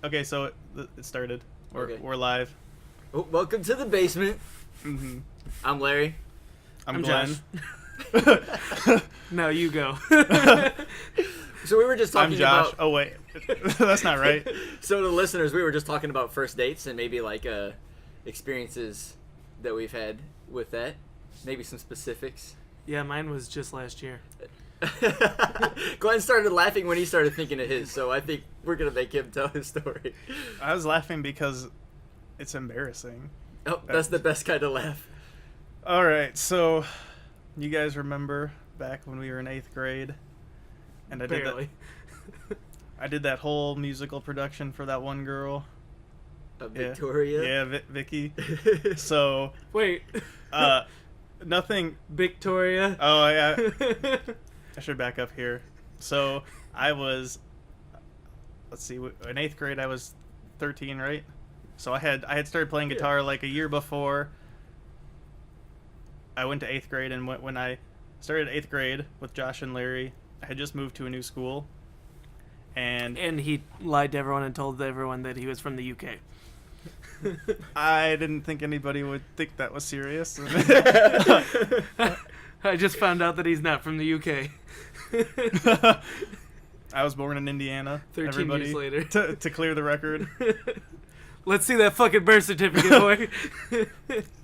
Okay, so it started. We're live. Oh, welcome to the basement. Mm-hmm. I'm Larry. I'm Glenn. Josh. No, you go. So we were just talking I'm Josh. about... Oh, wait. That's not right. So to listeners, we were just talking about first dates and maybe like experiences that we've had with that. Maybe some specifics. Yeah, mine was just last year. Glenn started laughing when he started thinking of his, so I think we're going to make him tell his story. I was laughing because it's embarrassing. Oh, that's the best kind of laugh. All right, so you guys remember back when we were in 8th grade? And I did that whole musical production for that one girl. Victoria? Yeah, Vicky. So... Wait. Nothing... Victoria? Oh, yeah. I should back up here. So, I was... Let's see. In 8th grade, I was 13, right? So, I had started playing guitar like a year before I went to 8th grade. And when I started 8th grade with Josh and Larry, I had just moved to a new school. And he lied to everyone and told everyone that he was from the UK. I didn't think anybody would think that was serious. I just found out that he's not from the UK. I was born in Indiana. 13 years later. To clear the record. Let's see that fucking birth certificate, boy.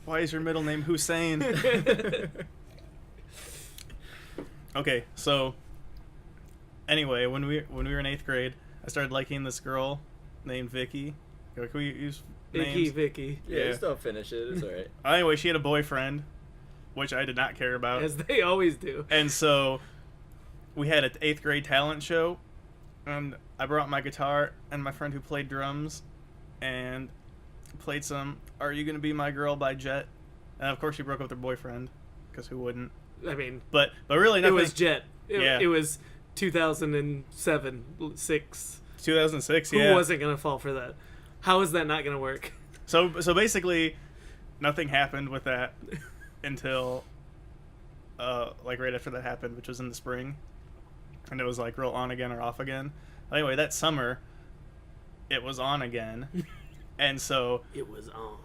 Why is your middle name Hussein? Okay, so anyway, when we were in 8th grade, I started liking this girl named Vicky. Can we use names? Vicky. Yeah, just don't finish it. It's all right. Anyway, she had a boyfriend, which I did not care about. As they always do. And so we had an 8th grade talent show, and I brought my guitar and my friend who played drums and played some Are You Gonna Be My Girl by Jet. And of course she broke up with her boyfriend, because who wouldn't? I mean, but really nothing. It was Jet. Yeah. It was 2007, 6. 2006, Who yeah. Who wasn't going to fall for that? How is that not going to work? So basically, nothing happened with that until, like right after that happened, which was in the spring. And it was like real on again or off again. Anyway, that summer, it was on again. And so... It was on.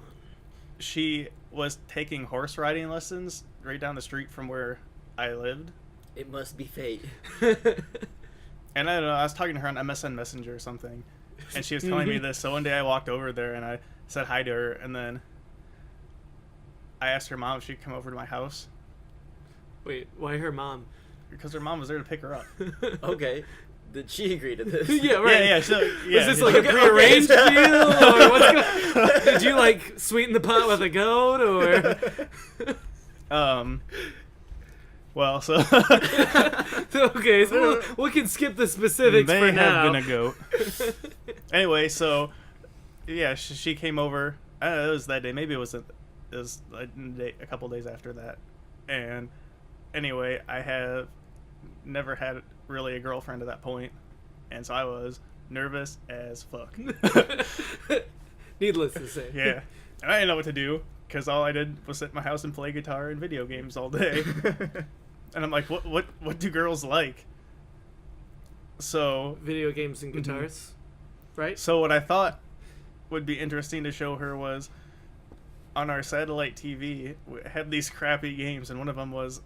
She was taking horse riding lessons right down the street from where I lived. It must be fate. And I don't know, I was talking to her on MSN Messenger or something, and she was telling me this. So one day I walked over there and I said hi to her, and then I asked her mom if she'd come over to my house. Wait, why her mom? Because her mom was there to pick her up. Okay. Did she agree to this? Yeah, right. Yeah. So, was this like a prearranged deal? Or did you like sweeten the pot with a goat, or? Well, so... Okay, so we can skip the specifics for now. May have been a goat. Anyway, so, yeah, she came over. I don't know, it was that day. Maybe it was a couple days after that. And anyway, I have never had really a girlfriend at that point. And so I was nervous as fuck. Needless to say. Yeah. And I didn't know what to do, because all I did was sit in my house and play guitar and video games all day. And I'm like, what do girls like? So... Video games and guitars, right? So what I thought would be interesting to show her was, on our satellite TV, we had these crappy games, and one of them was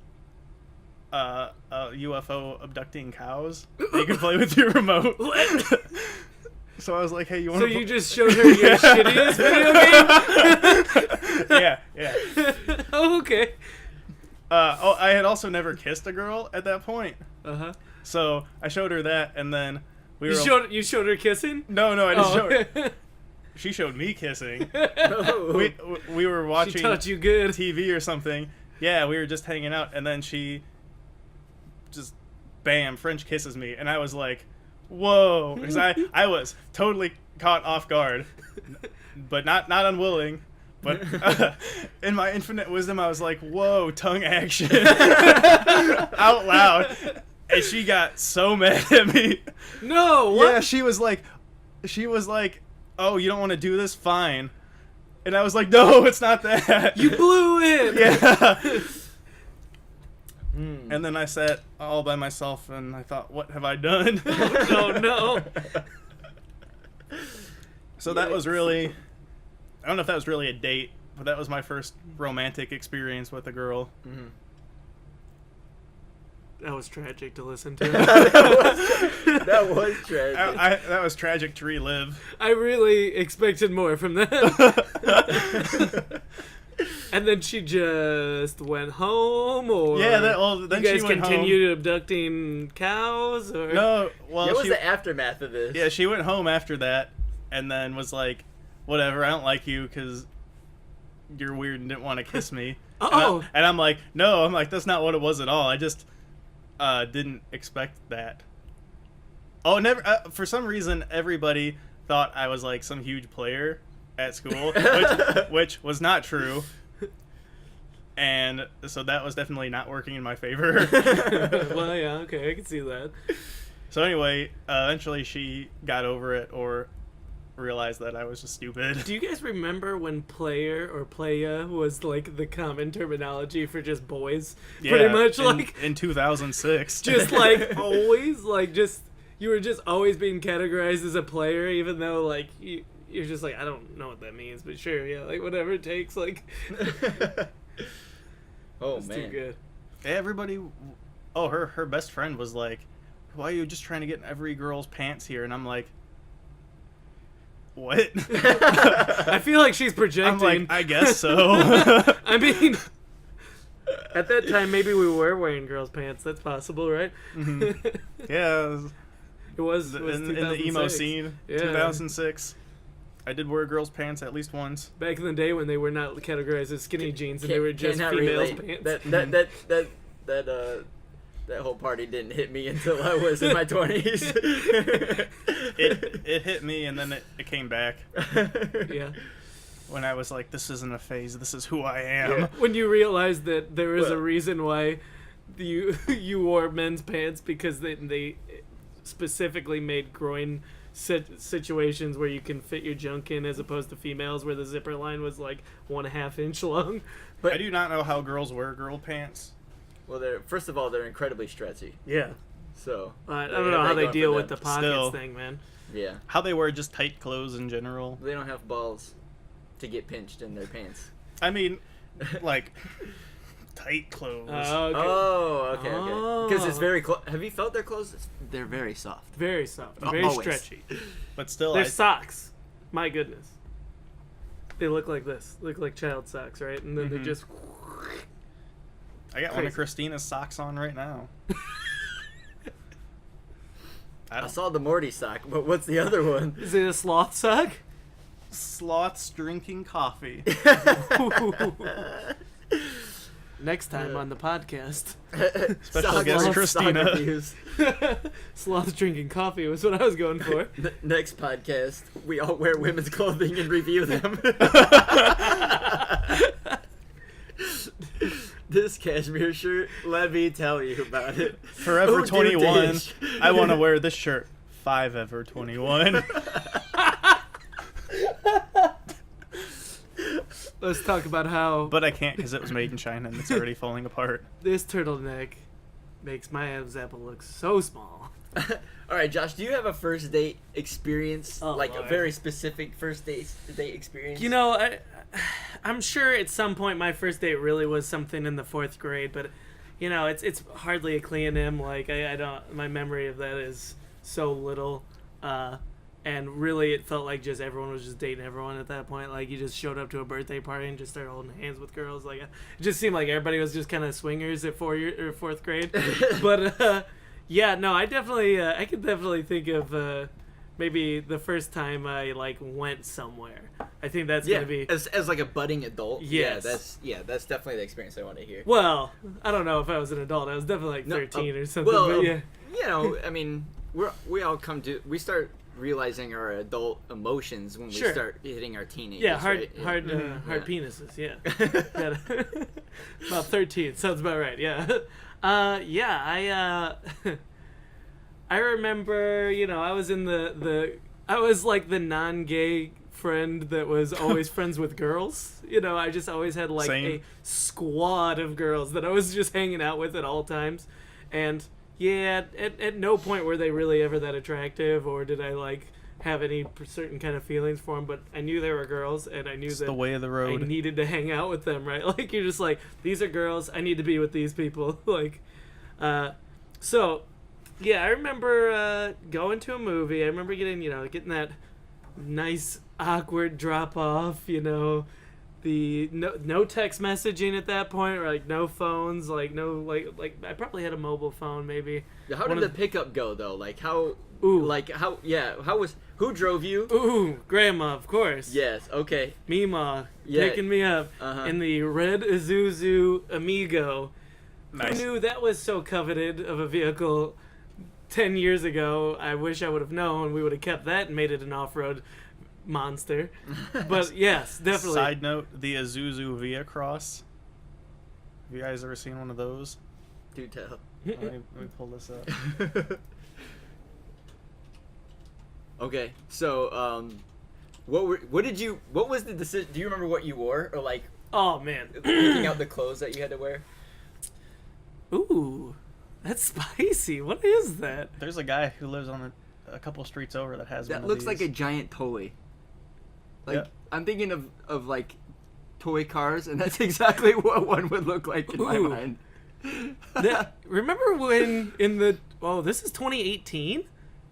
a UFO abducting cows that you can play with your remote. So I was like, hey, you want to... So you just showed her your shittiest video game? Yeah. Oh, okay. I had also never kissed a girl at that point. Uh-huh. So I showed her that, and then you showed her kissing? No, I didn't show her. She showed me kissing. We were watching... She taught you good. TV or something. Yeah, we were just hanging out, and then she just, bam, French kisses me, and I was like, whoa, because I was totally caught off guard, but not unwilling. But in my infinite wisdom, I was like, whoa, tongue action. Out loud. And she got so mad at me. No, what? Yeah, she was like, oh, you don't want to do this? Fine. And I was like, no, it's not that. You blew it. Yeah. And then I sat all by myself, and I thought, what have I done? Oh, no. So that was really, I don't know if that was really a date, but that was my first romantic experience with a girl. Mm-hmm. That was tragic to listen to. That was tragic. That was tragic to relive. I really expected more from that. And then she just went home, or Yeah, then you guys she went continued abducting cows, or home. No, well, What was the aftermath of this? yeah, she went home after that, and then was like, "Whatever, I don't like you because you're weird and didn't want to kiss me." Oh. And I'm like, "No, I'm like that's not what it was at all. I just didn't expect that." Oh, never. For some reason, everybody thought I was like some huge player at school, which was not true. And so that was definitely not working in my favor. Well, yeah, okay, I can see that. So anyway, eventually she got over it or realized that I was just stupid. Do you guys remember when player or playa was like the common terminology for just boys? Yeah, Pretty much in 2006. just like always, like just you were just always being categorized as a player, even though like you're just like, I don't know what that means, but sure, yeah, like whatever it takes, like. Oh It's man. too good. Everybody, oh, her best friend was like, "Why are you just trying to get in every girl's pants here?" And I'm like, "What?" I feel like she's projecting. I'm like, I guess so. I mean, at that time, maybe we were wearing girls' pants. That's possible, right? Mhm. Yeah, It was in the emo 2006. scene, Yeah. 2006. I did wear girls' pants at least once. Back in the day when they were not categorized as skinny jeans and they were just Cannot females' relate. pants. That whole party didn't hit me until I was in my 20s. It hit me and then it came back Yeah. when I was like, "This isn't a phase. This is who I am." Yeah. When you realize that there is a Well- reason why you wore men's pants, because they specifically made groin situations where you can fit your junk in, as opposed to females where the zipper line was like 1/2 inch long. But I do not know how girls wear girl pants. well, first of all, they're incredibly stretchy. Yeah. So I they don't have know how that they going for deal with the them. pockets Still. thing, man. Yeah, How they wear just tight clothes in general. they don't have balls to get pinched in their pants. I mean, like tight clothes. Okay. Oh, okay, okay. Because it's Oh. very close. Have you felt their clothes? They're very soft. Very soft, Oh, very always. stretchy. But still, Their socks, my goodness, they look like this. Look like child socks, right? And then they Mhm. just. I got one of crazy. Christina's socks on right now. I I don't. saw the Morty sock, but what's the other one? Is it a sloth sock? Sloths drinking coffee. Next time on the podcast, Special Sock guest sock Christina. reviews. sloth drinking coffee was what I was going for. Next podcast, we all wear women's clothing and review them. This cashmere shirt, let me tell you about it. Forever Ooh, dude, 21. dish. I want to wear this shirt. 5 21. Let's talk about how But I can't because it was made in China and it's already falling apart. this turtleneck makes my Adam's apple look so small. All right, Josh, do you have a first date experience, Oh, like Lord. a very specific first date experience? You know, I'm sure at some point my first date really was something in the 4th grade, but you know, it's hardly a clean like I don't. My memory of that is so little, and really it felt like just everyone was just dating everyone at that point. Like you just showed up to a birthday party and just started holding hands with girls. Like it just seemed like everybody was just kind of swingers at 4th grade. But yeah, no, I definitely I could definitely think of maybe the first time I like went somewhere. I think that's yeah, gonna be. as like a budding adult. Yes. That's definitely the experience I want to hear. Well, I don't know if I was an adult. I was definitely like No, 13 or something. Well, but yeah. you know, I mean, we start realizing our adult emotions when we Sure. start hitting our teenagers. Yeah, hard, right? Yeah. hard Yeah. penises. Yeah, about 13 sounds about right. Yeah, yeah. I remember. You know, I was in I was like the non-gay friend that was always friends with girls. You know, I just always had like Same. a squad of girls that I was just hanging out with at all times, and yeah, at no point were they really ever that attractive, or did I like have any certain kind of feelings for them, but I knew they were girls, and I knew It's that the way of the road. I needed to hang out with them, right? Like, you're just like, these are girls, I need to be with these people. Like, so, yeah, I remember going to a movie. I remember getting that nice, awkward drop-off, the no text messaging at that point, or like no phones, like no like I probably had a mobile phone maybe. How did the pickup go though? Like how? Ooh. Like how? Yeah. How was? Who drove you? Ooh, grandma, of course. Yes. Okay. Mima Yeah. picking me up in the red Isuzu Amigo. Nice. I knew that was so coveted of a vehicle 10 years ago. I wish I would have known. We would have kept that and made it an off-road monster. But yes, definitely. Side note, the Isuzu Via Cross. Have you guys ever seen one of those? Do tell. Let me pull this up. Okay, so what was the decision? Do you remember what you wore, or like Oh man. picking out the clothes that you had to wear? Ooh, that's spicy. What is that? There's a guy who lives on a couple streets over that has one That of looks these. like a giant toy. Like Yeah. I'm thinking of like toy cars, and that's exactly what one would look like in my Ooh. mind. Remember when this is 2018?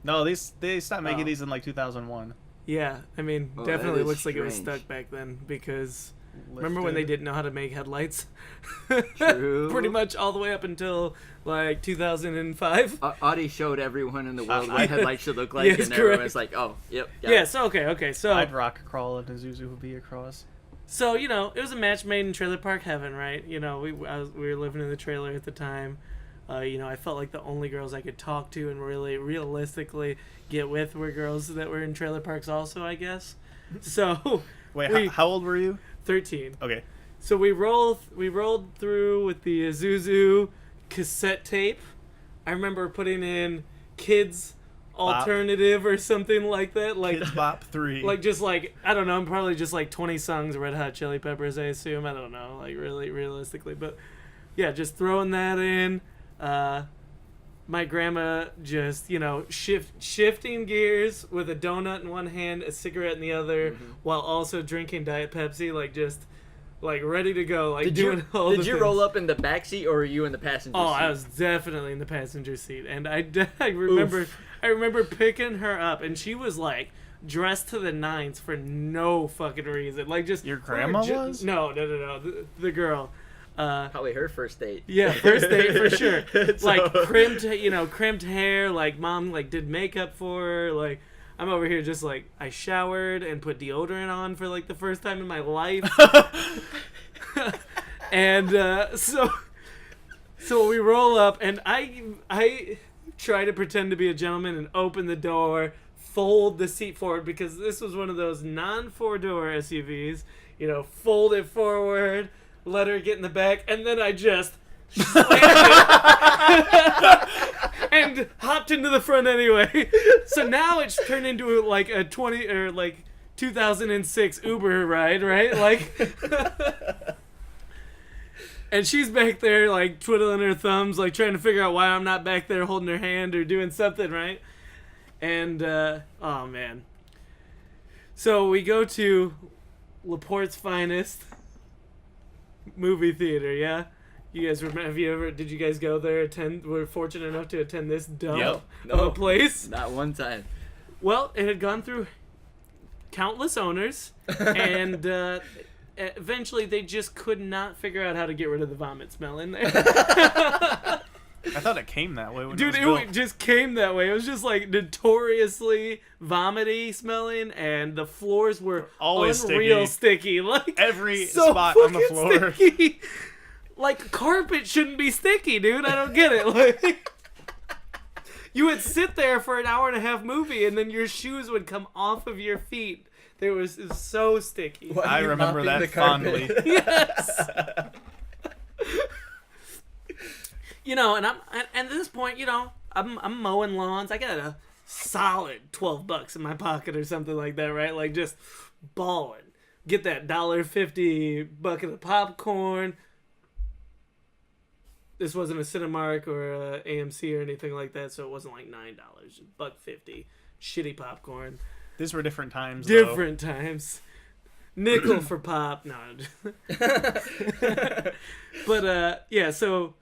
No, they stopped making these in like 2001. Yeah, I mean, Oh, definitely that is looks like it was strange. stuck back then because remember when they Lifted. didn't know how to make headlights? True. Pretty much all the way up until like 2005. Audi showed everyone in the world I- what headlights should look like, Yes, and everyone's correct. like, "Oh, yep." got Yeah, it. so okay, so I'd rock crawl an Isuzu Via Cross. So, it was a match made in trailer park heaven, right? We were living in the trailer at the time. I felt like the only girls I could talk to and really realistically get with were girls that were in trailer parks also, I guess. So, Wait, how old were you? 13. Okay. So we rolled through with the Isuzu cassette tape. I remember putting in Kids Alternative or something like that. Like Kids Bop 3. like just like I don't know, probably just like 20 songs of Red Hot Chili Peppers, I assume. I don't know, like really realistically, but yeah, just throwing that in. My grandma just shifting gears with a donut in one hand, a cigarette in the other, while also drinking Diet Pepsi, like just like ready to go, like Did you things. roll up in the back seat, or were you in the passenger seat? Oh, I was definitely in the passenger seat, and I remember picking her up, and she was like dressed to the nines for no fucking reason, like just Your grandma was? No, the girl. Probably her first date. Yeah, first date for sure. So- Like crimped hair. Like mom did makeup for her. Like I'm over here just like I showered and put deodorant on for like the first time in my life. And so we roll up and I try to pretend to be a gentleman and open the door, fold the seat forward because this was one of those non-4-door SUVs. Fold it forward. Let her get in the back, and then I just slammed it and hopped into the front anyway. So now it's turned into like a 2006 Uber ride, right? Like, and she's back there like twiddling her thumbs, like trying to figure out why I'm not back there holding her hand or doing something, right? And oh man. So we go to LaPorte's finest movie theater, yeah? You guys remember? Did you guys go there? Were fortunate enough to attend this dump Yep. of a place? Not one time. Well, it had gone through countless owners, and eventually they just could not figure out how to get rid of the vomit smell in there. I thought it came that way when Dude, it was built. it just came that way. It was just like notoriously vomity smelling, and the floors were Always unreal sticky. Like Every so spot on the fucking floor. sticky. Like carpet shouldn't be sticky, dude. I don't get it. Like you would sit there for an hour and a half movie, and then your shoes would come off of your feet. It was so sticky. Why I are you remember mopping that the carpet? fondly. Yes. And I'm at this point, I'm mowing lawns. I got a solid $12 in my pocket or something like that, right? Like just balling. Get that $1.50 bucket of popcorn. This wasn't a Cinemark or a AMC or anything like that, so it wasn't like $9. $1.50 shitty popcorn. These were different times, though. Different times. Nickel for pop. No. But, yeah, so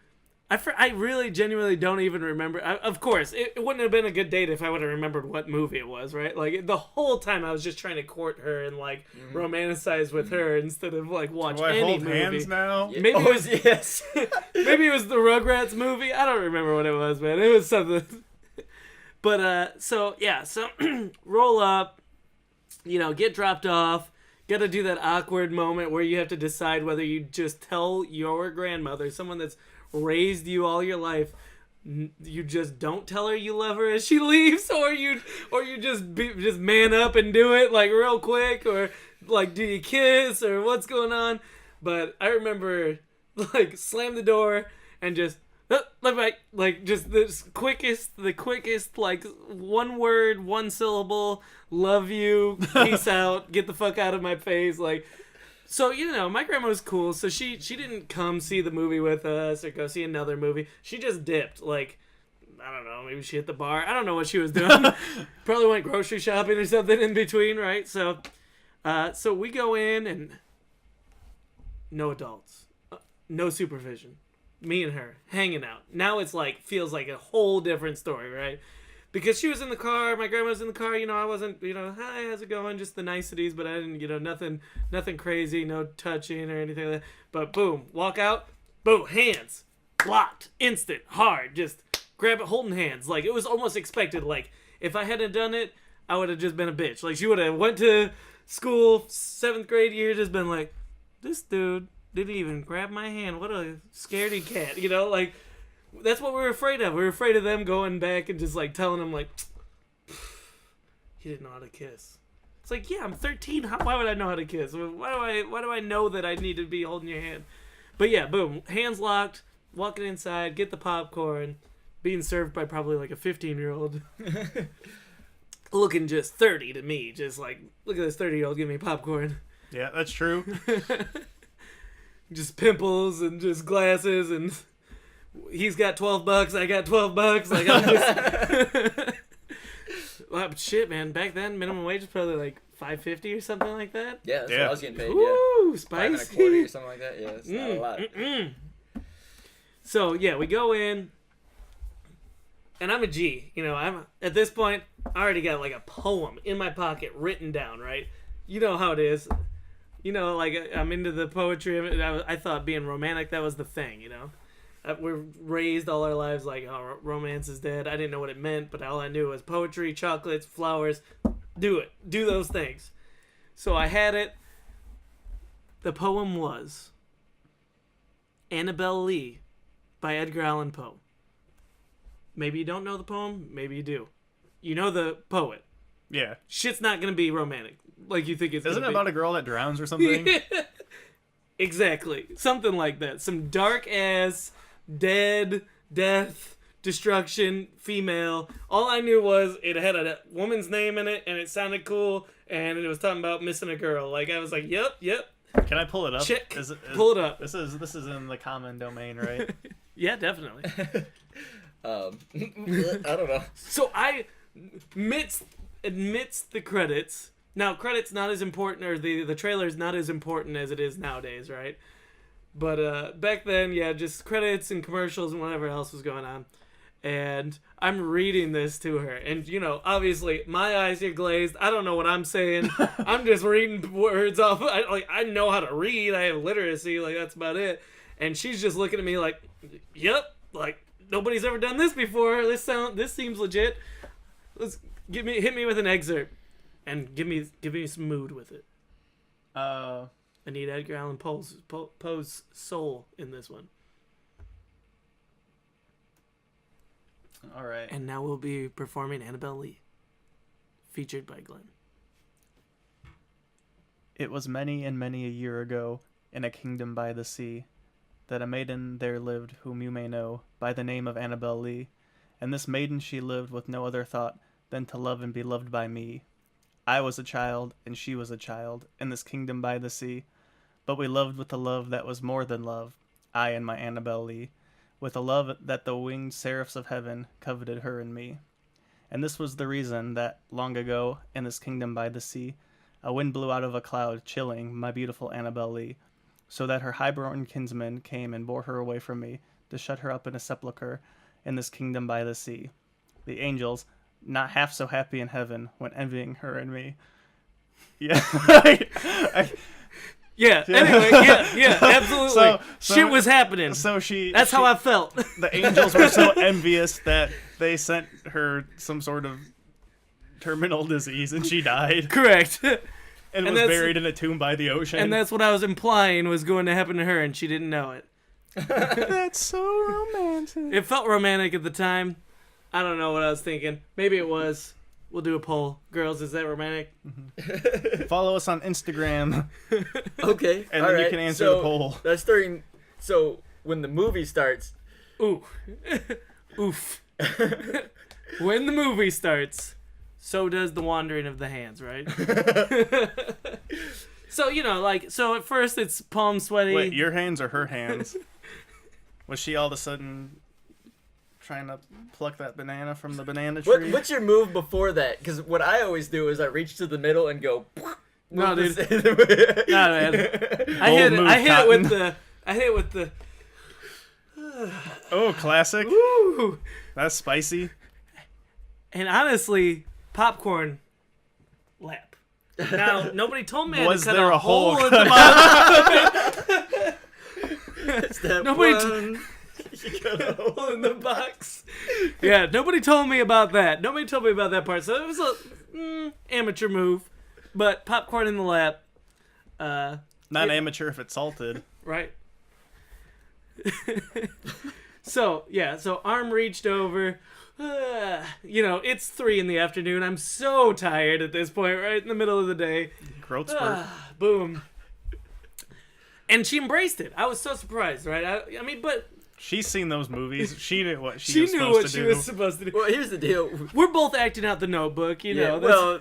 I really genuinely don't even remember. Of course, it wouldn't have been a good date if I would have remembered what movie it was, right? Like, the whole time I was just trying to court her and, like, romanticize with her instead of, like, watch Do I any hold movie. hands now? Maybe Oh, it was, yes. maybe it was the Rugrats movie. I don't remember what it was, man. It was something. But, so roll up, get dropped off. Got to do that awkward moment where you have to decide whether you just tell your grandmother, someone that's raised you all your life, you just don't tell her you love her as she leaves, or you just man up and do it like real quick, or like do you kiss, or what's going on. But I remember like slam the door and just like just the quickest like one word, one syllable, love you, peace out, get the fuck out of my face. Like, so my grandma was cool, so she didn't come see the movie with us or go see another movie. She just dipped. Like, I don't know, maybe she hit the bar, I don't know what she was doing. Probably went grocery shopping or something in between, right? So we go in and no adults, no supervision. Me and her hanging out. Now it's like feels like a whole different story, right? Because she was in the car, my grandma was in the car. I wasn't, hi, how's it going? Just the niceties, but I didn't, nothing crazy, no touching or anything like that. But boom, walk out, boom, hands, blocked, instant, hard, just grab it, holding hands. Like, it was almost expected. Like, if I hadn't done it, I would have just been a bitch. Like, she would have went to school 7th grade year, just been like, this dude didn't even grab my hand. What a scaredy cat, like, that's what we were afraid of. We were afraid of them going back and just like telling them like, he didn't know how to kiss. It's like, yeah, I'm 13. Why would I know how to kiss? Why do I know that I need to be holding your hand? But yeah, boom, hands locked, walking inside, get the popcorn, being served by probably like a 15-year-old, looking just 30 to me, just like, look at this 30-year-old give me popcorn. Yeah, that's true. Just pimples and just glasses, and he's got $12, I got $12. Like, I'm just well, shit, man. Back then, minimum wage was probably like $5.50 or something like that. Yeah, that's what I was getting paid. Ooh, spicy. $5.25 or something like that. Yeah, it's not a lot. So yeah, we go in, and I'm a G. I'm at this point, I already got like a poem in my pocket written down. Right? You know how it is. Like, I'm into the poetry. I thought being romantic, that was the thing, We're raised all our lives like, oh, romance is dead. I didn't know what it meant, but all I knew was poetry, chocolates, flowers. Do it. Do those things. So I had it. The poem was Annabelle Lee by Edgar Allan Poe. Maybe you don't know the poem. Maybe you do. You know the poet. Yeah. Shit's not going to be romantic like you think it's going to be. Isn't it about a girl that drowns or something? Exactly. Something like that. Some dark ass, death, destruction, female. All I knew was it had a woman's name in it, and it sounded cool, and it was talking about missing a girl. Like, I was like, yep. Can I pull it up? Check. Pull it up. This is in the common domain, right? Yeah, definitely. I don't know. So I amidst the credits. Now, credits not as important, or the trailer's not as important as it is nowadays, right? But back then, yeah, just credits and commercials and whatever else was going on. And I'm reading this to her. And, obviously, my eyes are glazed. I don't know what I'm saying. I'm just reading words off. I know how to read. I have literacy. Like, that's about it. And she's just looking at me like, yep, like, nobody's ever done this before. This seems legit. Hit me with an excerpt. And give me some mood with it. I need Edgar Allan Poe's soul in this one. All right. And now we'll be performing Annabelle Lee, featured by Glenn. It was many and many a year ago, in a kingdom by the sea, that a maiden there lived whom you may know by the name of Annabelle Lee. And this maiden she lived with no other thought than to love and be loved by me. I was a child, and she was a child, in this kingdom by the sea. But we loved with a love that was more than love, I and my Annabelle Lee, with a love that the winged seraphs of heaven coveted her and me. And this was the reason that, long ago, in this kingdom by the sea, a wind blew out of a cloud, chilling my beautiful Annabel Lee, so that her high-born kinsmen came and bore her away from me, to shut her up in a sepulchre in this kingdom by the sea. The angels, not half so happy in heaven, went envying her and me. Yeah. Yeah. Anyway, yeah, absolutely. Shit was happening. So That's how I felt. The angels were so envious that they sent her some sort of terminal disease, and she died. Correct. And was buried in a tomb by the ocean. And that's what I was implying was going to happen to her, and she didn't know it. That's so romantic. It felt romantic at the time. I don't know what I was thinking. Maybe it was. We'll do a poll. Girls, is that romantic? Mm-hmm. Follow us on Instagram. Okay. And then you can answer the poll. That's during. So when the movie starts. Ooh. Oof. When the movie starts, so does the wandering of the hands, right? So, so at first it's palm sweaty. Wait, your hands or her hands? Was she all of a sudden trying to pluck that banana from the banana tree? What's your move before that? Because what I always do is I reach to the middle and go. No, dude. No, man. I hit it with the. Oh, classic. Woo. That's spicy. And honestly, popcorn lap. Now, nobody told me I had to cut a hole in the bottom. Nobody you cut a hole in the box. Yeah, nobody told me about that. Nobody told me about that part. So it was a amateur move, but popcorn in the lap. Not amateur if it's salted. Right. So arm reached over. It's 3 p.m. I'm so tired at this point, right in the middle of the day. Growth spurt. Boom. And she embraced it. I was so surprised, right? But she's seen those movies. She knew what she was supposed to do. Well, here's the deal. We're both acting out the Notebook, Well,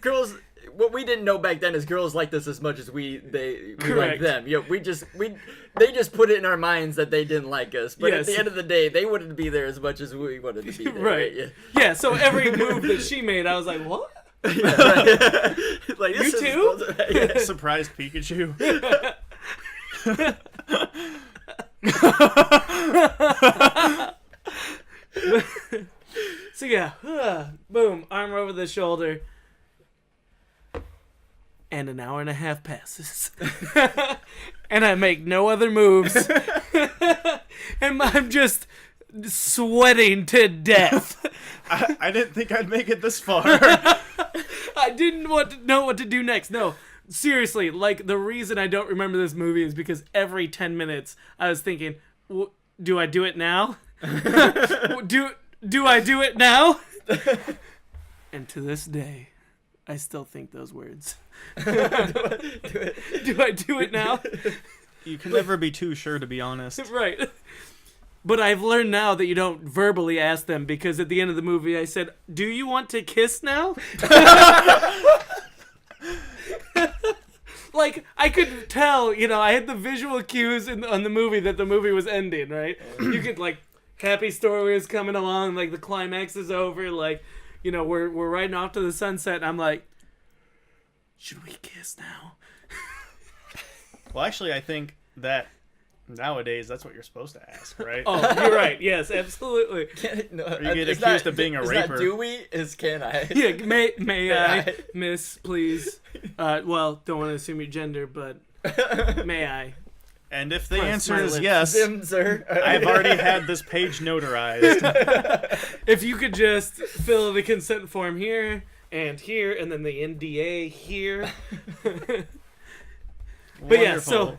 girls. What we didn't know back then is girls liked us as much as we liked them. They just put it in our minds that they didn't like us. But at the end of the day, they wanted to be there as much as we wanted to be there. Right. Yeah. So every move that she made, I was like, what? Like, you too? Surprised Pikachu. So boom, arm over the shoulder. And an hour and a half passes. And I make no other moves. And I'm just sweating to death. I didn't think I'd make it this far. I didn't know what to do next. No, seriously, like the reason I don't remember this movie is because every 10 minutes I was thinking, do I do it now? do I do it now? And to this day, I still think those words. Do I do it now? You can never be too sure, to be honest. Right. But I've learned now that you don't verbally ask them, because at the end of the movie I said, do you want to kiss now? Like, I could tell, I had the visual cues on the movie that the movie was ending, right? You could, like, happy story is coming along, like, the climax is over, like, we're riding off to the sunset, and I'm like, should we kiss now? Well, actually, I think that nowadays that's what you're supposed to ask, right? Oh, you're right. Yes, absolutely. You get accused of being a raper. Not do we? Is can I? Yeah, may I, miss, please? Well, don't want to assume your gender, but may I? And if the answer is yes, sir. I've already had this page notarized. If you could just fill the consent form here, and then the NDA here. But yeah, so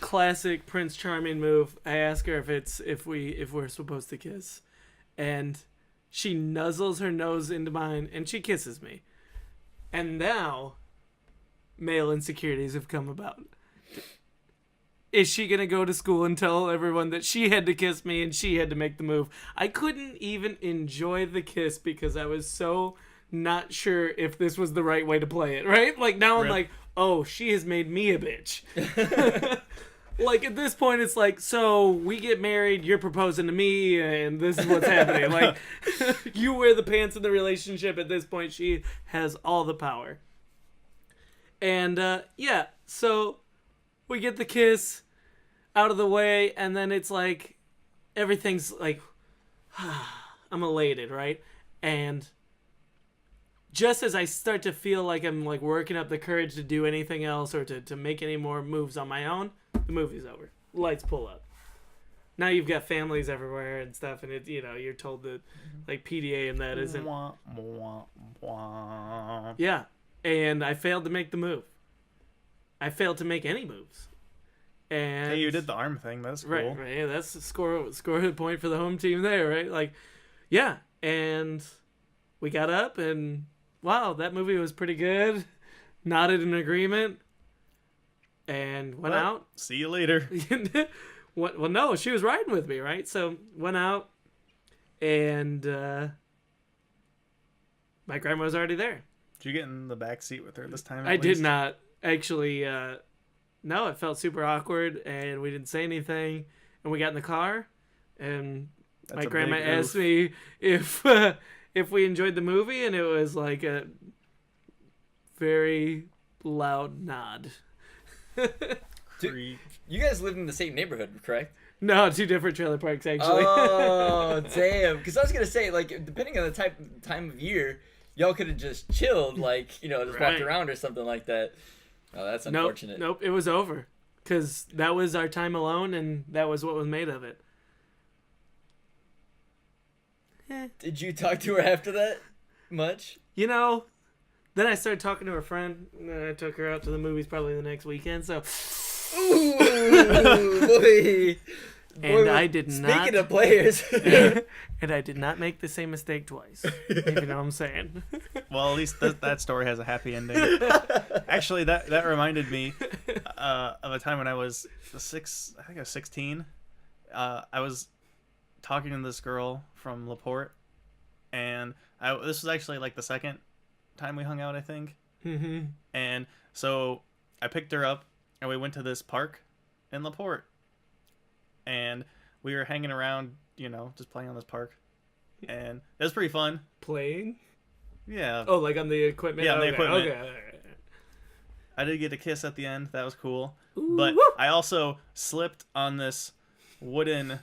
classic Prince Charming move. I ask her if we're supposed to kiss, and she nuzzles her nose into mine and she kisses me. And now male insecurities have come about. Is she gonna go to school and tell everyone that she had to kiss me and she had to make the move? I couldn't even enjoy the kiss because I was so not sure if this was the right way to play it, right? Like, now I'm like, oh, she has made me a bitch. Like, at this point, it's like, so we get married, you're proposing to me, and this is what's happening. Like, you wear the pants in the relationship. At this point, she has all the power. And, yeah, so we get the kiss out of the way, and then it's like, everything's like, I'm elated, right? And just as I start to feel like I'm like working up the courage to do anything else or to make any more moves on my own, the movie's over. Lights pull up. Now you've got families everywhere and stuff, and you're told that like PDA and that isn't. Yeah, and I failed to make the move. I failed to make any moves. And hey, you did the arm thing. That's cool. Right. Yeah, that's the score point for the home team there, right? Like, yeah, and we got up and. Wow, that movie was pretty good. Nodded in agreement. And went out. See you later. Well, no, she was riding with me, right? So, went out. And my grandma was already there. Did you get in the back seat with her this time? I did not. Actually, no, it felt super awkward. And we didn't say anything. And we got in the car. And my grandma asked me if we enjoyed the movie, and it was like a very loud nod. Dude, you guys lived in the same neighborhood, correct? No, 2 different trailer parks, actually. Oh, damn. Because I was going to say, like, depending on the time of year, y'all could have just chilled, like, just walked around or something like that. Oh, that's unfortunate. Nope, it was over. Because that was our time alone, and that was what was made of it. Did you talk to her after that much? Then I started talking to her friend, and then I took her out to the movies probably the next weekend, so... Ooh, boy. And I did not... Speaking of players... and I did not make the same mistake twice, if you know what I'm saying. Well, at least that story has a happy ending. Actually, that reminded me of a time when I was I think I was 16. I was talking to this girl from LaPorte, and this was actually like the second time we hung out, I think. Mm-hmm. And so I picked her up, and we went to this park in LaPorte, and we were hanging around, just playing on this park, and it was pretty fun. Playing? Yeah. Oh, like on the equipment? Yeah, on the equipment. Okay. I did get a kiss at the end. That was cool. Ooh, but woo! I also slipped on this wooden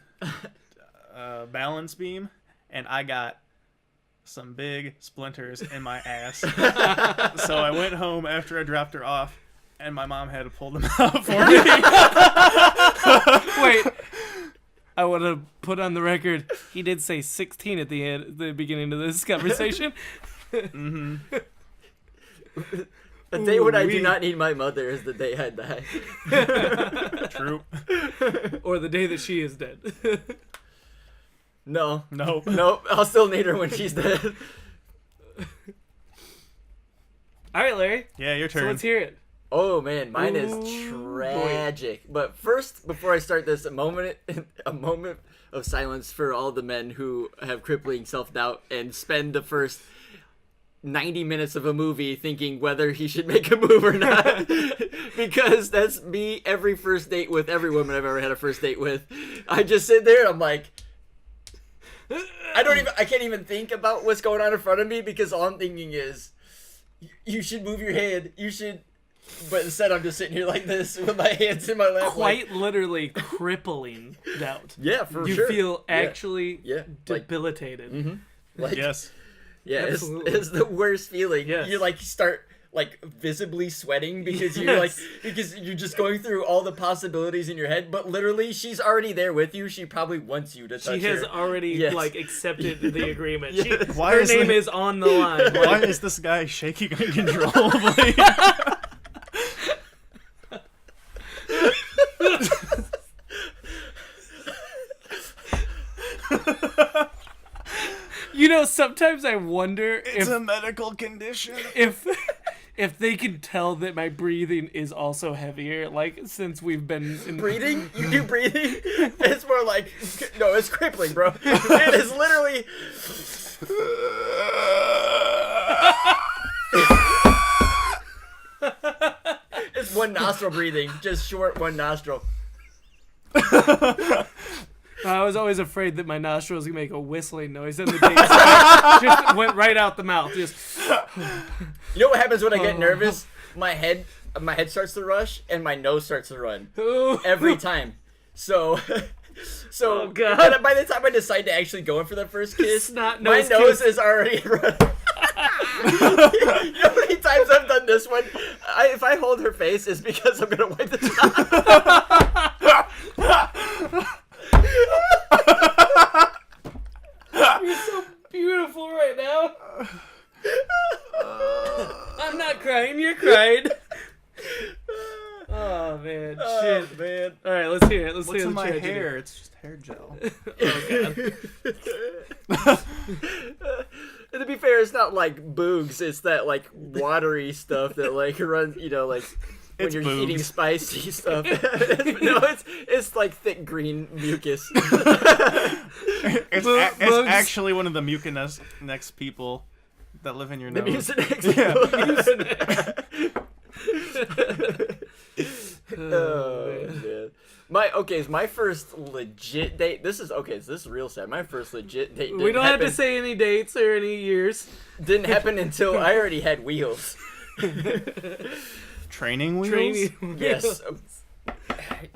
balance beam, and I got some big splinters in my ass. So I went home after I dropped her off, and my mom had to pull them out for me. Wait, I want to put on the record, he did say 16 at the beginning of this conversation. Mm-hmm. A day when I do not need my mother is the day I die. True. Or the day that she is dead. No. Nope. I'll still need her when she's dead. All right, Larry. Yeah, your turn. So let's hear it. Oh man, mine is tragic. Boy. But first, before I start this, a moment of silence for all the men who have crippling self-doubt and spend the first 90 minutes of a movie thinking whether he should make a move or not. Because that's me every first date with every woman I've ever had a first date with. I just sit there and I'm like, I can't even think about what's going on in front of me because all I'm thinking is, you should move your head. You should. But instead, I'm just sitting here like this with my hands in my lap. Quite literally crippling doubt. Yeah, for you sure. You feel actually debilitated. Like, mm-hmm. Yes. Yeah, it's the worst feeling. Yes. You start visibly sweating because you're because you're just going through all the possibilities in your head, but literally she's already there with you. She probably wants you to touch her. She has already accepted the agreement. Yes. Her name is on the line. Why is this guy shaking uncontrollably? Sometimes I wonder it's a medical condition. If they can tell that my breathing is also heavier, since we've been breathing, you do breathing. It's more like no, it's crippling, bro. It is literally. It's one nostril breathing, just short one nostril. I was always afraid that my nostrils would make a whistling noise, and the date just went right out the mouth. Just. You know what happens when I get nervous? My head starts to rush, and my nose starts to run every time. So Oh, God. by the time I decide to actually go in for the first kiss, my nose nose is already running. You know how many times I've done this one? If I hold her face, it's because I'm gonna wipe the top. You're so beautiful right now. I'm not crying. You're crying. Oh man, shit, man. All right, let's hear it. Let's What's hear in the my tragedy. hair? It's just hair gel. Oh god. And to be fair, it's not like boogs. It's that like watery stuff that like runs. You know, like when It's you're boogs. eating spicy stuff. No, it's like thick green mucus. It's Bugs. actually one of the mucinous next people that live in your The nose. Mucinex. Oh man. My first legit date. This is real sad. My first legit date. We don't have to say any dates or any years. Didn't happen until I already had wheels. Training wheels? Training wheels. Yes.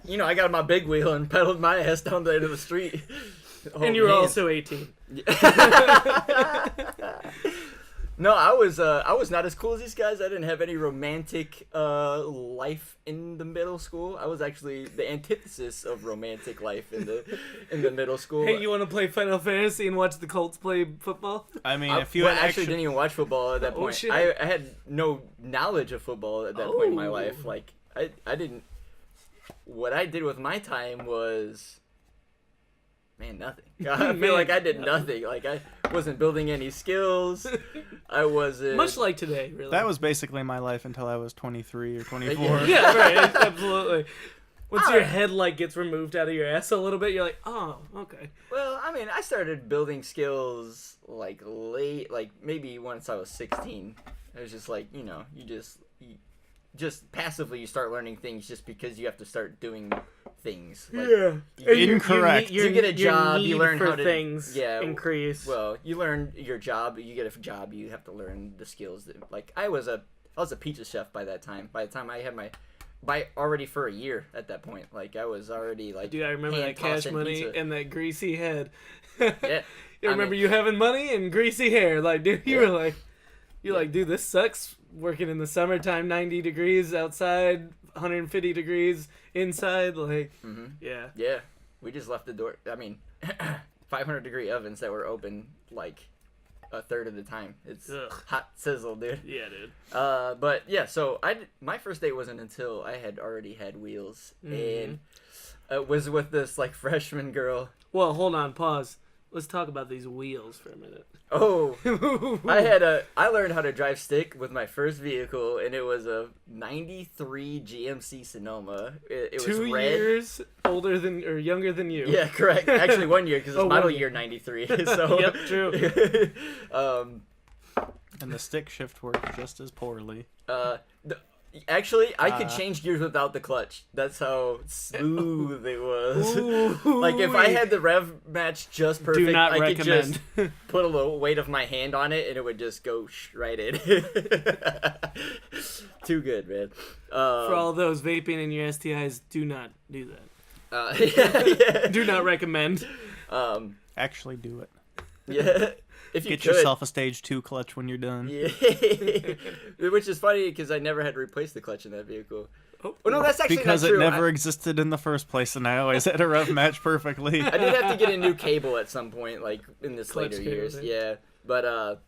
You know, I got my big wheel and pedaled my ass down the end of the street. Oh, And you were man. also 18. No, I was not as cool as these guys. I didn't have any romantic life in the middle school. I was actually the antithesis of romantic life in the middle school. Hey, you want to play Final Fantasy and watch the Colts play football? I mean, I if you actually didn't even watch football at that Oh, point. shit. I had no knowledge of football at that point in my Oh. life. Like I didn't. What I did with my time was, man, nothing. I feel like I did nothing. Like I wasn't building any skills. I wasn't. Much like today, really. that was basically my life until I was 23 or 24. Yeah, right. Absolutely. Once your headlight gets removed out of your ass a little bit, you're like, oh, okay. Well, I mean, I started building skills like late, like maybe once I was 16. It was just like, you know, you just passively you start learning things just because you have to start doing things. Like, Incorrect. You get a job, you learn for how to things increase. Well, you learn your job. You get a job. You have to learn the skills. Like I was a pizza chef by that time. By the time I had already for a year at that point. Like I was already like. Dude, I remember that cash money and that greasy head. Yeah. I remember you having money and greasy hair. Like, dude, you were like, like, dude, this sucks. Working in the summertime, 90 degrees outside, 150 degrees inside. Like, yeah. Yeah. We just left the door. I mean, 500-degree ovens that were open like a third of the time. It's hot sizzle, dude. Yeah, dude. But yeah, so my first date wasn't until I had already had wheels, and it was with this like freshman girl. Well, hold on, pause. Let's talk about these wheels for a minute. Oh, I learned how to drive stick with my first vehicle, and it was a '93 GMC Sonoma. It was 2 red. years older than or younger than you. Yeah, correct. Actually, 1 year because it's model 1 year. year '93. So Yep, true. And the stick shift worked just as poorly. Actually, I could change gears without the clutch. That's how smooth it was. Like if I had the rev match just perfect, Do not I recommend. could just put a little weight of my hand on it, and it would just go right in. Too good, man. For all those vaping in your STIs, do not do that. Yeah. Do not recommend. Actually do it. Yeah. If you Get could. yourself a stage 2 clutch when you're done. Yeah. Which is funny because I never had to replace the clutch in that vehicle. Oh no, that's actually Because not it true. never existed in the first place, and I always had a rev match perfectly. I did have to get a new cable at some point, like in this Clutch later cable, years. right? Yeah, but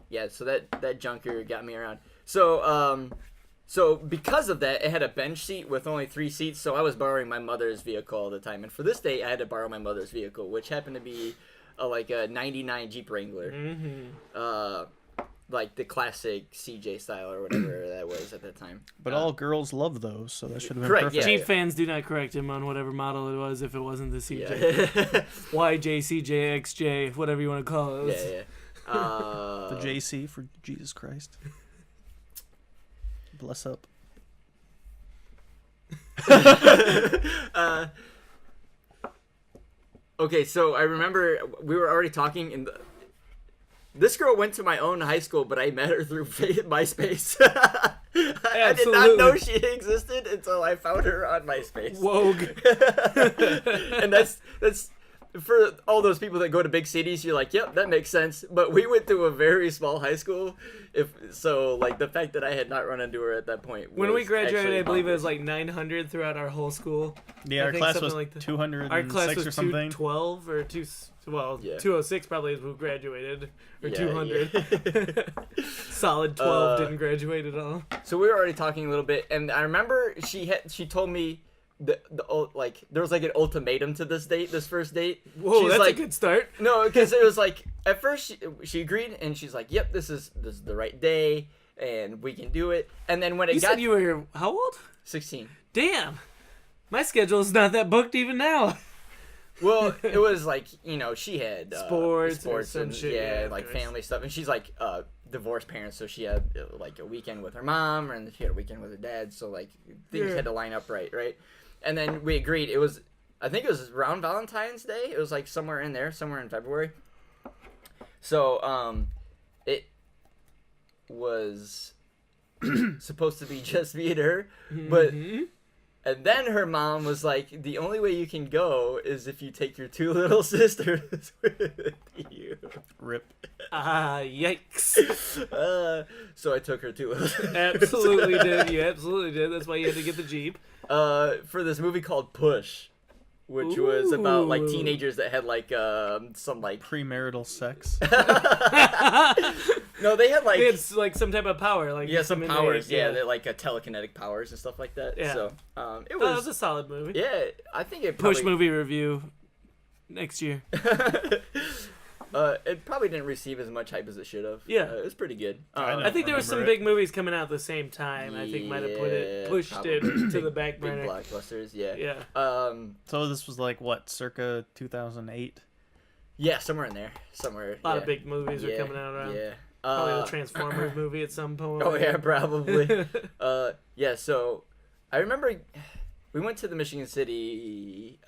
yeah. So that junker got me around. So because of that, it had a bench seat with only 3 seats. So I was borrowing my mother's vehicle all the time. And for this date, I had to borrow my mother's vehicle, which happened to be like a '99 Jeep Wrangler. Like the classic CJ style or whatever that was at that time. But all girls love those, so that should have been Correct, perfect. yeah. Jeep fans, do not correct him on whatever model it was if it wasn't the CJ. Yeah. YJ, CJ, XJ, whatever you want to call it. Yeah. The JC for Jesus Christ. Bless up. Okay, so I remember we were already talking this girl went to my own high school, but I met her through MySpace. I did not know she existed until I found her on MySpace. Wogue. And that's for all those people that go to big cities, you're like, yep, that makes sense. But we went to a very small high school, like the fact that I had not run into her at that point. When we graduated, I believe it was like 900 throughout our whole school. Yeah, our class was like 206 our class was or something. 212 or 206 probably is who graduated, or 200. Yeah. Solid 12 didn't graduate at all. So we were already talking a little bit, and I remember she told me there was like an ultimatum to this first date. Whoa, she's that's like, a good start. No, because it was like at first she agreed, and she's like, "Yep, this is the right day, and we can do it." And then when it got said you were how old? 16. Damn, my schedule is not that booked even now. Well, it was like, she had sports or some and shit, yeah, like family stuff, and she's like divorced parents, so she had like a weekend with her mom, and she had a weekend with her dad, so like things had to line up right. And then we agreed. I think it was around Valentine's Day. It was like somewhere in February. So it was supposed to be just me and her, but. And then her mom was like, the only way you can go is if you take your 2 little sisters with you. Rip. Yikes. So I took her 2 little sisters. Absolutely did. You absolutely did. That's why you had to get the Jeep. For this movie called Push, which was about like teenagers that had like some like premarital sex. No, they had like it's like some type of power, like some powers. Yeah, they're like telekinetic powers and stuff like that. Yeah. So it was a solid movie. Yeah, I think it Push movie review next year. It probably didn't receive as much hype as it should have. Yeah, it was pretty good. I think there was some big movies coming out at the same time. I think might have pushed it to the back burner. Big blockbusters, yeah. Yeah. So this was like what, circa 2008? Yeah, somewhere in there, somewhere. A lot of big movies are coming out around. Yeah. Probably the Transformers movie at some point. Oh yeah, probably. Yeah. So I remember we went to the Michigan City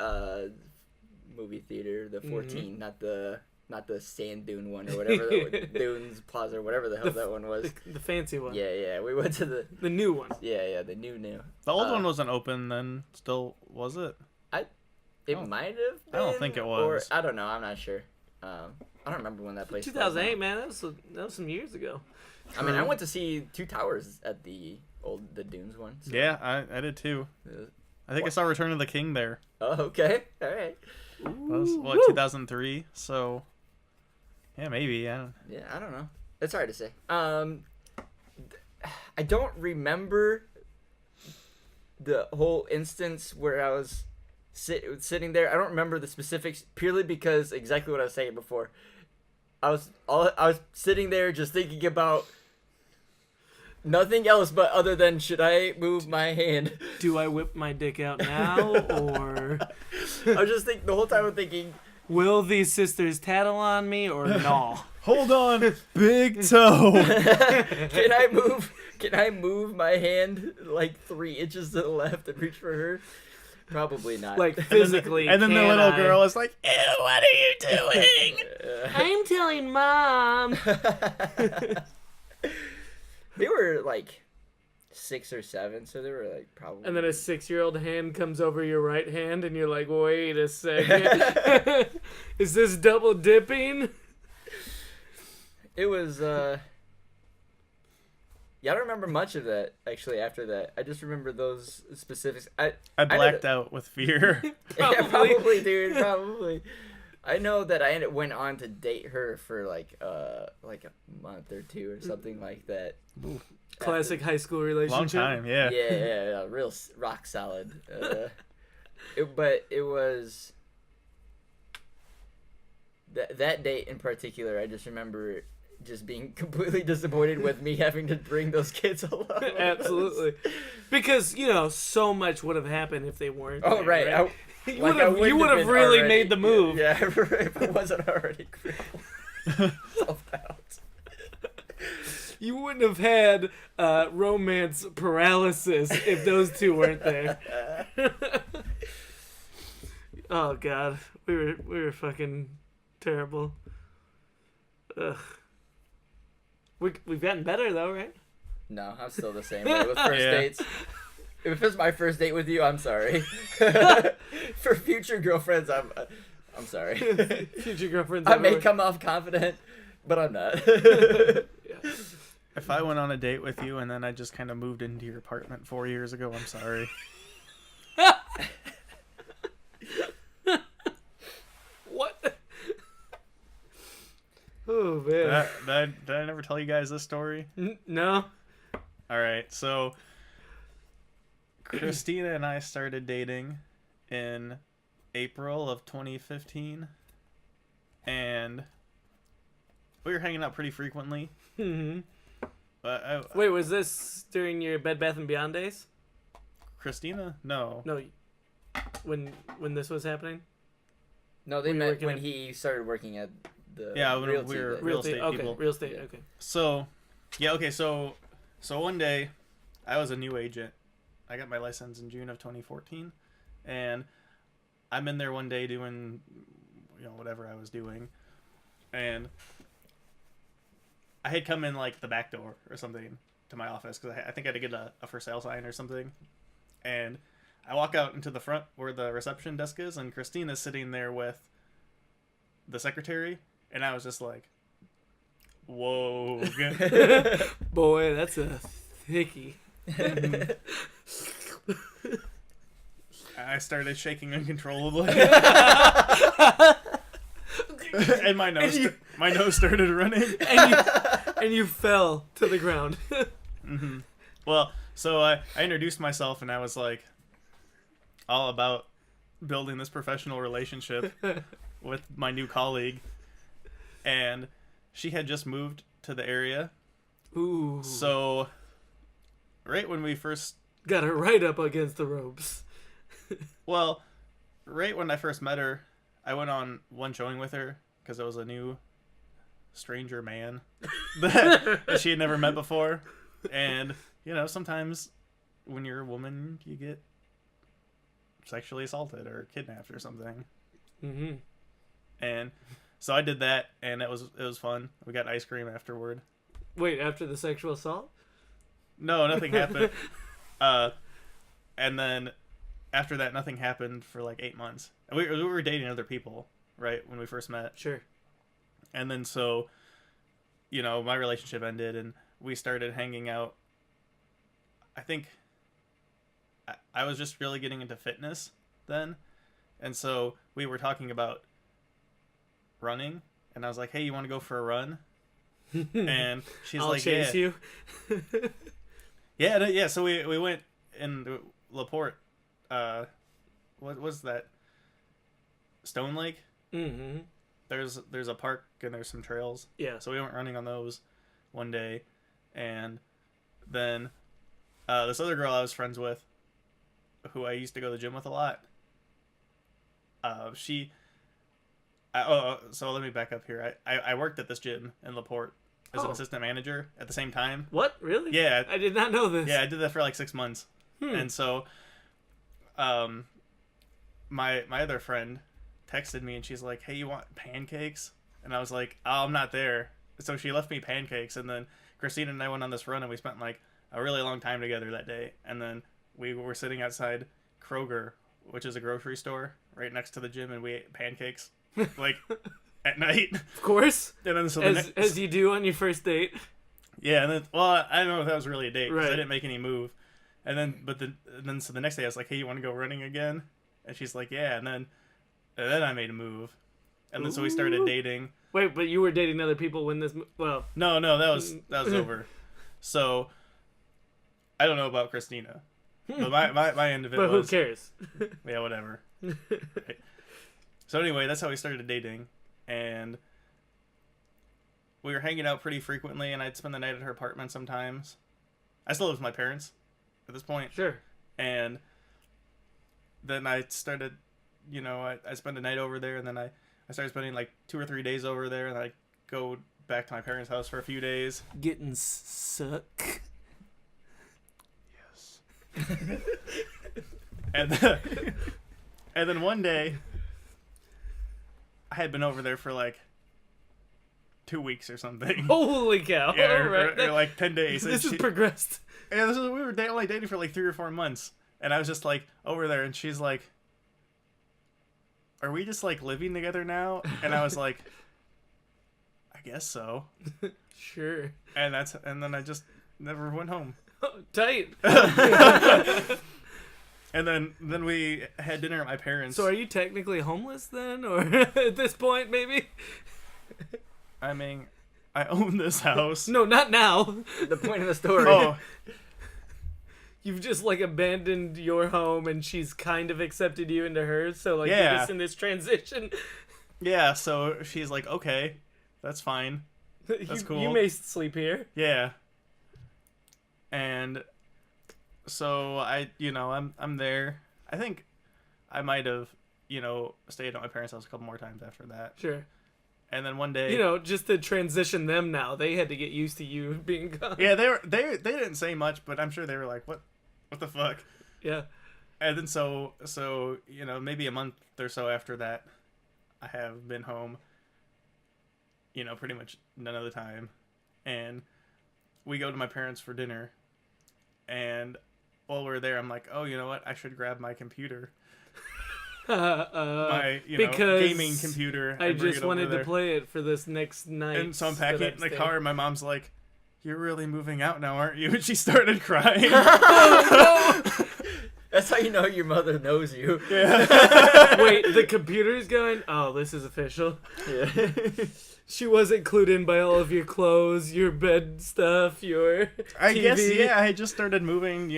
movie theater, the 14, not the Sand Dune one or whatever, Dunes Plaza or whatever the hell that one was. The fancy one. Yeah. We went to the new one. Yeah, the new. The old one wasn't open then. Still, was it? It might have been. I don't think it was. Or, I don't know. I'm not sure. I don't remember when that place. 2008, man. That was some years ago. I mean, I went to see Two Towers at the Dunes one. So. Yeah, I did too. I think I saw Return of the King there. Oh, okay. All right. That was 2003. So, yeah, maybe. Yeah, I don't know. It's hard to say. I don't remember the whole instance where I was sitting there. I don't remember the specifics purely because exactly what I was saying before. I was sitting there just thinking about nothing else but other than should I move my hand? Do I whip my dick out now or? I was just thinking the whole time. I'm thinking, will these sisters tattle on me or no? Hold on, big toe. Can I move my hand like 3 inches to the left and reach for her? Probably not. Like physically. And then the little girl is like, ew, what are you doing? I'm telling Mom. They were like 6 or 7, so they were like probably. And then a 6-year-old hand comes over your right hand, and you're like, wait a second. Is this double dipping? It was, yeah, I don't remember much of that, actually, after that. I just remember those specifics. I blacked out with fear. Yeah, probably, dude, probably. I know that I went on to date her for, like a month or 2 or something like that. Ooh. Classic high school relationship. Long time, yeah. Yeah, real rock solid. But it was... That date in particular, I just remember just being completely disappointed with me having to bring those kids along. Absolutely. Because, so much would have happened if they weren't. Oh, there, right. You would have really made the move. Yeah, if it wasn't already self-doubt. You wouldn't have had romance paralysis if those two weren't there. Oh God, we were fucking terrible. Ugh. We've gotten better though, right? No, I'm still the same way with first dates. If it's my first date with you, I'm sorry. For future girlfriends, I'm sorry. Future girlfriends. I may come off confident, but I'm not. If I went on a date with you and then I just kind of moved into your apartment 4 years ago, I'm sorry. What? Oh man. Did I never tell you guys this story? No. All right, so Christina and I started dating in April of 2015, and we were hanging out pretty frequently. Mm-hmm. But Wait, was this during your Bed Bath & Beyond days? Christina? No. No. When this was happening? No, they met when he started working at the realty. We were real estate people. Okay, real estate. Okay. So, yeah, okay. So one day, I was a new agent. I got my license in June of 2014, and I'm in there one day doing, whatever I was doing, and I had come in like the back door or something to my office because I think I had to get a for sale sign or something, and I walk out into the front where the reception desk is, and Christina's sitting there with the secretary, and I was just like, whoa. Boy, that's a thickie. I started shaking uncontrollably. And my nose started running. And you fell to the ground. Mm-hmm. Well, so I introduced myself, and I was like, all about building this professional relationship with my new colleague, and she had just moved to the area. Ooh. So right when we first got her right up against the ropes. Well, right when I first met her, I went on one showing with her because it was a new stranger man that she had never met before, and sometimes when you're a woman you get sexually assaulted or kidnapped or something. Mm-hmm. And so I did that, and it was fun. We got ice cream afterward. Wait, after the sexual assault? No, nothing happened. And then after that, nothing happened for like 8 months. And we were dating other people, right, when we first met. Sure. And then so, my relationship ended, and we started hanging out. I think I was just really getting into fitness then. And so we were talking about running, and I was like, hey, you want to go for a run? And she's I'll like, chase yeah. you. Yeah. So we went in LaPorte. What was that? Stone Lake? Mm-hmm. There's a park, and there's some trails. Yeah. So we went running on those one day, and then this other girl I was friends with, who I used to go to the gym with a lot. So let me back up here. I worked at this gym in LaPorte as an assistant manager at the same time. What? Really? Yeah. I did not know this. Yeah, I did that for like 6 months. And so my other friend texted me, and she's like, hey, you want pancakes? And I was like, oh, I'm not there. So she left me pancakes, and then Christina and I went on this run, and we spent like a really long time together that day. And then we were sitting outside Kroger, which is a grocery store right next to the gym, and we ate pancakes like at night. Of course. And then so as you do on your first date. Yeah, and then I don't know if that was really a date because right. I didn't make any move. And then so the next day I was like, hey, you want to go running again? And she's like, yeah. And then I made a move, and then so we started dating. Wait, but you were dating other people when this? Well, no, that was over. So I don't know about Christina, but my end of it but was. Who cares? Yeah, whatever. Right. So anyway, that's how we started dating, and we were hanging out pretty frequently, and I'd spend the night at her apartment sometimes. I still live with my parents at this point. Sure. And then I started, I spent a night over there, and then I started spending like 2 or 3 days over there, and I'd go back to my parents' house for a few days. Getting suck. Yes. and then one day, I had been over there for like 2 weeks or something. Holy cow! Yeah, Alright. or like 10 days. This has progressed. Yeah, we were only dating for like 3 or 4 months, and I was just like over there, and she's like, "Are we just like living together now?" And I was like, "I guess so." Sure. And then I just never went home. Tight. And then we had dinner at my parents'. So are you technically homeless then, or at this point maybe? I mean, I own this house. No, not now. The point of the story. Oh, You've just like abandoned your home, and she's kind of accepted you into hers. So like Yeah. you're just in this transition. yeah. So she's like, "Okay, that's fine." That's cool. You may sleep here. Yeah. And so I'm there. I think I might have, stayed at my parents' house a couple more times after that. Sure. And then one day, Just to transition them now, they had to get used to you being gone. yeah, they didn't say much, but I'm sure they were like, "What the fuck?" Yeah. And then so maybe a month or so after that, I have been home. Pretty much none of the time, and we go to my parents for dinner, and while we're there, I'm like, "Oh, you know what? I should grab my computer." My because gaming computer. I and bring just it over wanted there. to play it for this next night. And so I'm packing it in the staying. car, and my mom's like, "You're really moving out now, aren't you?" And she started crying. That's how you know your mother knows you. Yeah. Wait, the computer's going? Oh, this is official. Yeah. She wasn't clued in by all of your clothes, your bed stuff, your I TV. guess, yeah, I just started moving,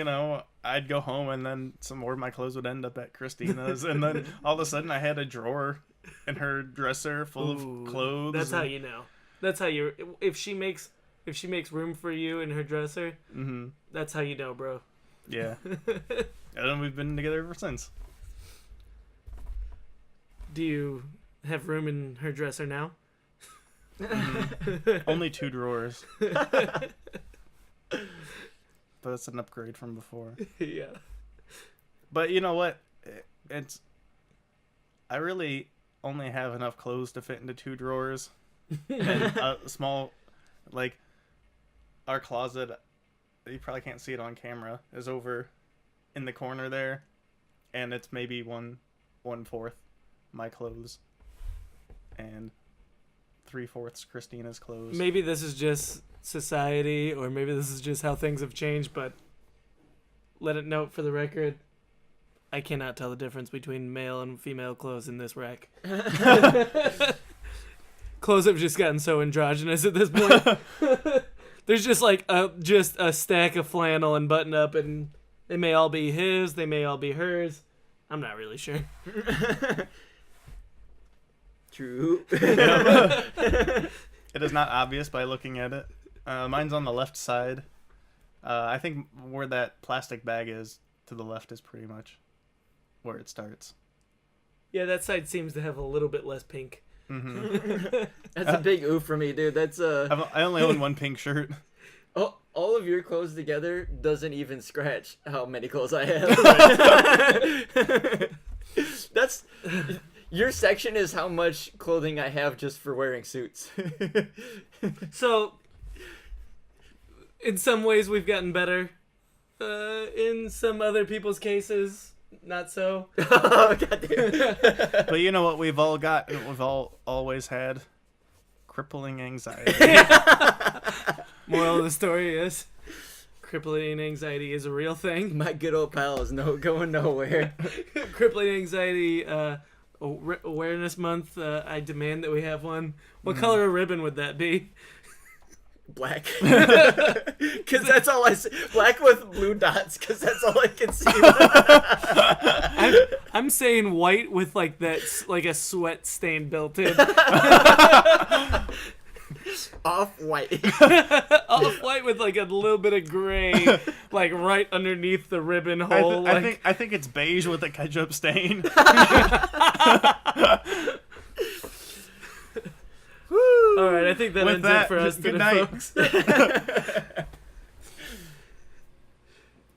I'd go home, and then some more of my clothes would end up at Christina's, and then all of a sudden I had a drawer in her dresser full Ooh, of clothes. That's how you know. That's how you. If she makes room for you in her dresser, Mm-hmm. that's how you know, bro. Yeah. And then we've been together ever since. Do you have room in her dresser now? Mm-hmm. Only 2 drawers. But it's an upgrade from before. Yeah. But you know what? I really only have enough clothes to fit into 2 drawers. And a small, like, our closet, you probably can't see it on camera, is over in the corner there. And it's maybe 1/4 my clothes. And 3/4 Christina's clothes. Maybe this is just society, or maybe this is just how things have changed, but let it note for the record, I cannot tell the difference between male and female clothes in this rack. Clothes have just gotten so androgynous at this point. There's just like a stack of flannel and button up, and they may all be his, they may all be hers. I'm not really sure. True. It is not obvious by looking at it. Mine's on the left side. I think where that plastic bag is to the left is pretty much where it starts. Yeah, that side seems to have a little bit less pink. Mm-hmm. That's a big oof for me, dude. That's I only own 1 pink shirt. Oh, all of your clothes together doesn't even scratch how many clothes I have. That's your section is how much clothing I have just for wearing suits. So, in some ways, we've gotten better. In some other people's cases, not so. Oh, goddamn. But you know what we've all got, and what we've all always had? Crippling anxiety. Moral of the story is, crippling anxiety is a real thing. My good old pal is going nowhere. Crippling anxiety awareness month. I demand that we have one. What color of ribbon would that be? Black. Because that's all I see. Black with blue dots, because that's all I can see. I'm saying white with like that, like a sweat stain built in. Off-white. Off-white with like a little bit of gray, like right underneath the ribbon hole. I think it's beige with a ketchup stain. All right, I I think that With ends that, it for us good today, night. folks.